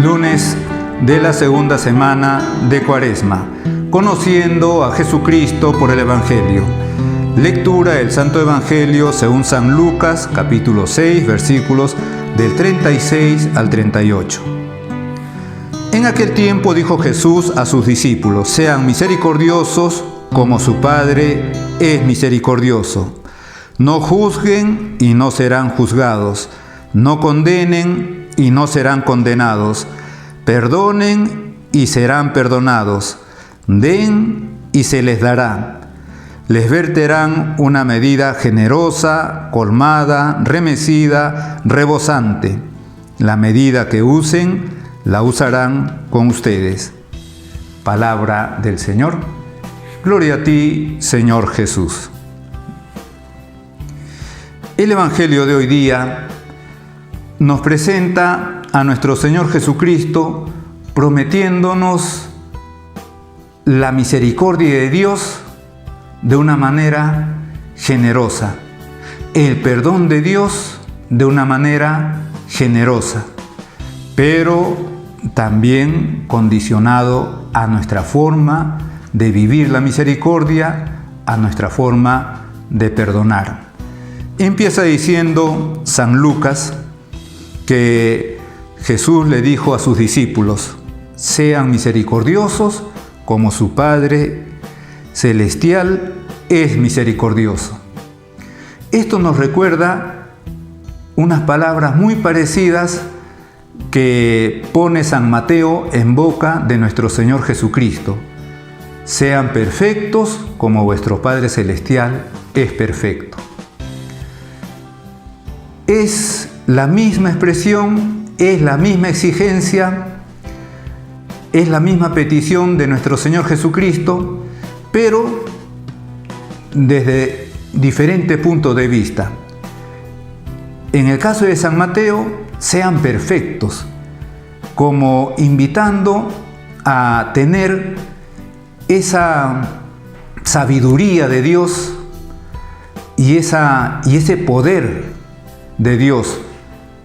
Lunes de la segunda semana de Cuaresma, conociendo a Jesucristo por el Evangelio. Lectura del Santo Evangelio según San Lucas, capítulo 6, versículos del 36 al 38. En aquel tiempo dijo Jesús a sus discípulos: sean misericordiosos como su Padre es misericordioso. No juzguen y no serán juzgados. No condenen y no serán condenados. Perdonen y serán perdonados. Den y se les dará. Les verterán una medida generosa, colmada, remecida, rebosante. La medida que usen, la usarán con ustedes. Palabra del Señor. Gloria a ti, Señor Jesús. El Evangelio de hoy día nos presenta a nuestro Señor Jesucristo prometiéndonos la misericordia de Dios de una manera generosa, el perdón de Dios de una manera generosa, pero también condicionado a nuestra forma de vivir la misericordia, a nuestra forma de perdonar. Empieza diciendo San Lucas que Jesús le dijo a sus discípulos: sean misericordiosos como su Padre Celestial es misericordioso. Esto nos recuerda unas palabras muy parecidas que pone San Mateo en boca de nuestro Señor Jesucristo: sean perfectos como vuestro Padre Celestial es perfecto. Es la misma expresión, es la misma exigencia, es la misma petición de nuestro Señor Jesucristo, pero desde diferentes puntos de vista. En el caso de San Mateo, sean perfectos, como invitando a tener esa sabiduría de Dios y ese poder de Dios.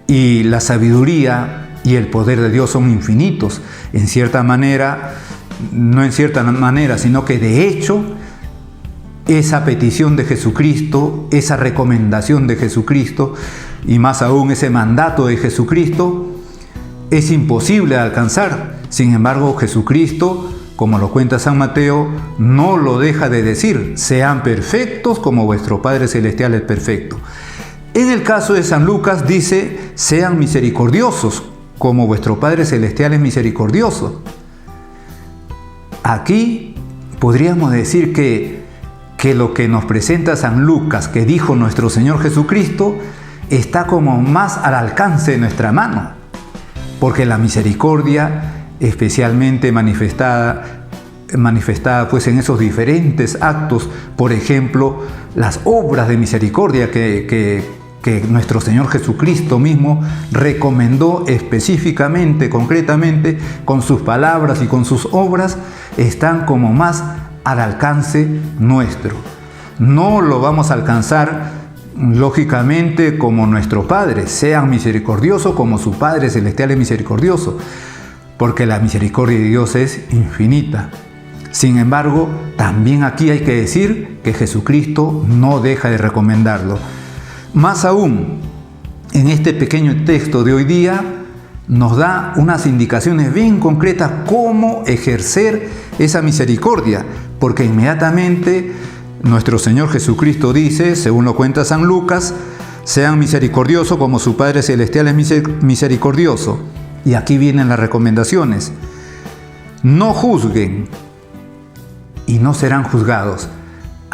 Y la sabiduría y el poder de Dios son infinitos, en cierta manera, no en cierta manera, sino que de hecho, esa petición de Jesucristo, esa recomendación de Jesucristo, y más aún ese mandato de Jesucristo, es imposible de alcanzar. Sin embargo, Jesucristo, como lo cuenta San Mateo, no lo deja de decir: sean perfectos como vuestro Padre Celestial es perfecto. En el caso de San Lucas dice: sean misericordiosos como vuestro Padre Celestial es misericordioso. Aquí podríamos decir que lo que nos presenta San Lucas, que dijo nuestro Señor Jesucristo, está como más al alcance de nuestra mano, porque la misericordia, especialmente manifestada pues en esos diferentes actos, por ejemplo, las obras de misericordia que nuestro Señor Jesucristo mismo recomendó específicamente, concretamente, con sus palabras y con sus obras, están como más al alcance nuestro. No lo vamos a alcanzar, lógicamente, como nuestro Padre: sean misericordiosos como su Padre Celestial es misericordioso, porque la misericordia de Dios es infinita. Sin embargo, también aquí hay que decir que Jesucristo no deja de recomendarlo. Más aún, en este pequeño texto de hoy día, nos da unas indicaciones bien concretas cómo ejercer esa misericordia, porque inmediatamente nuestro Señor Jesucristo dice, según lo cuenta San Lucas: sean misericordiosos como su Padre Celestial es misericordioso. Y aquí vienen las recomendaciones: no juzguen y no serán juzgados.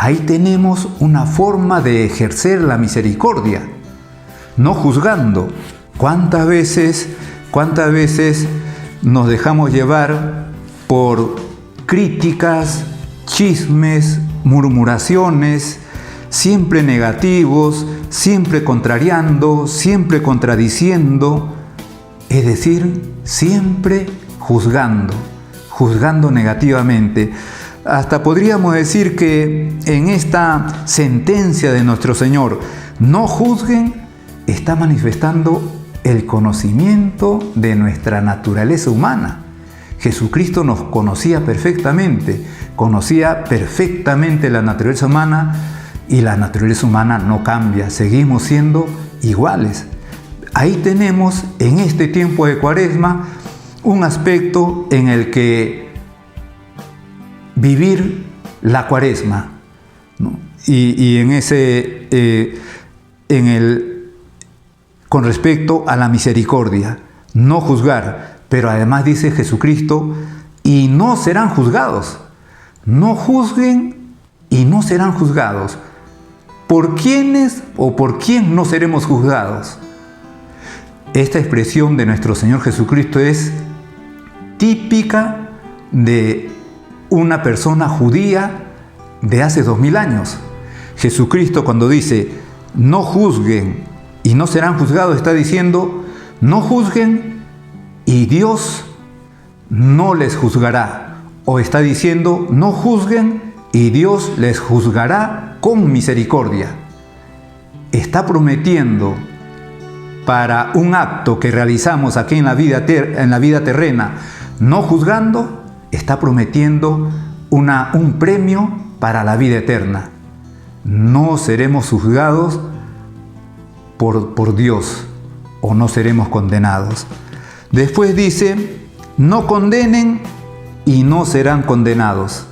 Ahí tenemos una forma de ejercer la misericordia, no juzgando. ¿Cuántas veces nos dejamos llevar por críticas, chismes, murmuraciones, siempre negativos, siempre contrariando, siempre contradiciendo? Es decir, siempre juzgando negativamente. Hasta podríamos decir que en esta sentencia de nuestro Señor, no juzguen, está manifestando el conocimiento de nuestra naturaleza humana. Jesucristo nos conocía perfectamente la naturaleza humana, y la naturaleza humana no cambia, seguimos siendo iguales. Ahí tenemos en este tiempo de Cuaresma un aspecto en el que vivir la Cuaresma, ¿no? Y con respecto a la misericordia, no juzgar, pero además dice Jesucristo, y no serán juzgados. No juzguen y no serán juzgados. ¿Por quiénes o por quién no seremos juzgados? Esta expresión de nuestro Señor Jesucristo es típica de una persona judía de hace 2000 años. Jesucristo, cuando dice no juzguen y no serán juzgados, está diciendo no juzguen y Dios no les juzgará. O está diciendo no juzguen y Dios les juzgará con misericordia. Está prometiendo, para un acto que realizamos aquí en la vida terrena, no juzgando, está prometiendo un premio para la vida eterna. No seremos juzgados por Dios, o no seremos condenados. Después dice, no condenen y no serán condenados.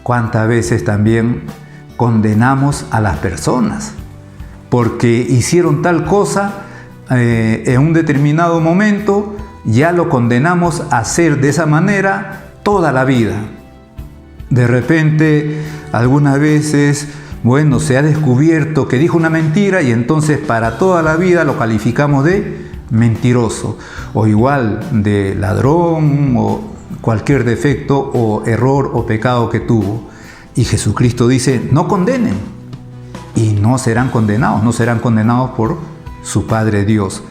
¿Cuántas veces también condenamos a las personas porque hicieron tal cosa en un determinado momento? Ya lo condenamos a hacer de esa manera toda la vida. De repente, algunas veces, se ha descubierto que dijo una mentira y entonces para toda la vida lo calificamos de mentiroso, o igual de ladrón, o cualquier defecto o error o pecado que tuvo. Y Jesucristo dice, no condenen, y no serán condenados por su Padre Dios.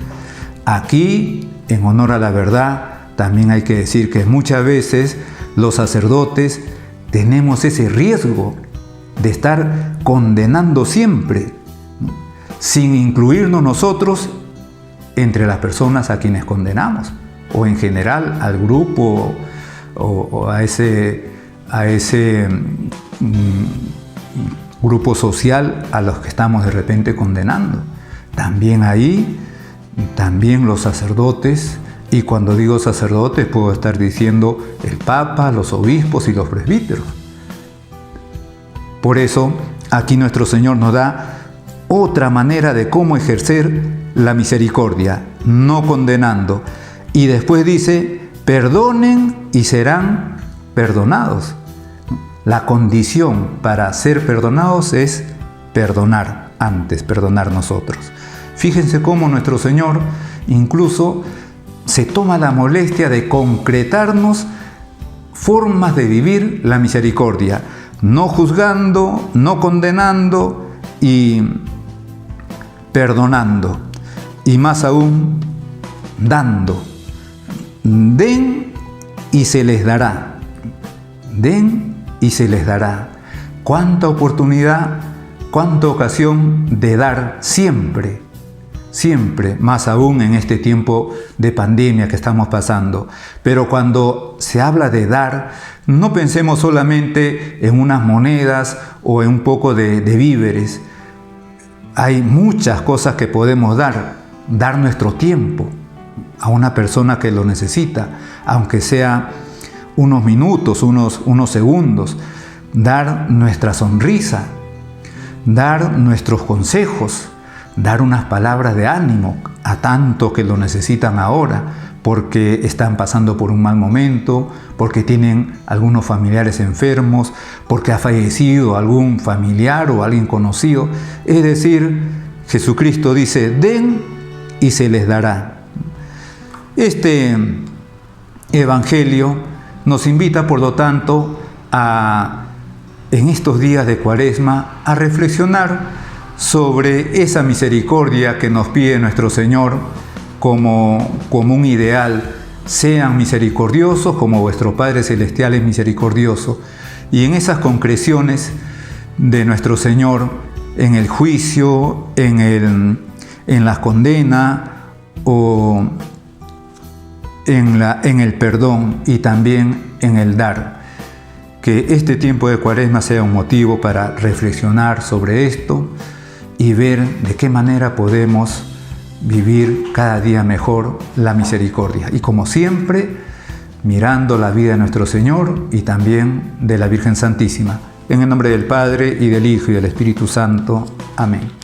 Aquí, en honor a la verdad, también hay que decir que muchas veces los sacerdotes tenemos ese riesgo de estar condenando siempre, ¿no?, sin incluirnos nosotros entre las personas a quienes condenamos, o en general al grupo o a ese grupo social a los que estamos de repente condenando. También los sacerdotes, y cuando digo sacerdotes puedo estar diciendo el Papa, los obispos y los presbíteros. Por eso aquí nuestro Señor nos da otra manera de cómo ejercer la misericordia, no condenando. Y después dice, perdonen y serán perdonados. La condición para ser perdonados es perdonar antes, perdonar nosotros. Fíjense cómo nuestro Señor incluso se toma la molestia de concretarnos formas de vivir la misericordia, no juzgando, no condenando y perdonando, y más aún dando. Den y se les dará. Den y se les dará. Cuánta oportunidad, cuánta ocasión de dar siempre, siempre, más aún en este tiempo de pandemia que estamos pasando. Pero cuando se habla de dar, no pensemos solamente en unas monedas o en un poco de víveres. Hay muchas cosas que podemos dar nuestro tiempo a una persona que lo necesita, aunque sea unos minutos, unos segundos, dar nuestra sonrisa, dar nuestros consejos, dar unas palabras de ánimo a tantos que lo necesitan ahora, porque están pasando por un mal momento, porque tienen algunos familiares enfermos, porque ha fallecido algún familiar o alguien conocido. Es decir, Jesucristo dice, den y se les dará. Este Evangelio nos invita, por lo tanto, en estos días de Cuaresma, a reflexionar sobre esa misericordia que nos pide nuestro Señor como un ideal. Sean misericordiosos como vuestro Padre Celestial es misericordioso. Y en esas concreciones de nuestro Señor, en el juicio, en la condena o en el perdón y también en el dar. Que este tiempo de Cuaresma sea un motivo para reflexionar sobre esto y ver de qué manera podemos vivir cada día mejor la misericordia. Y como siempre, mirando la vida de nuestro Señor y también de la Virgen Santísima. En el nombre del Padre, y del Hijo, y del Espíritu Santo. Amén.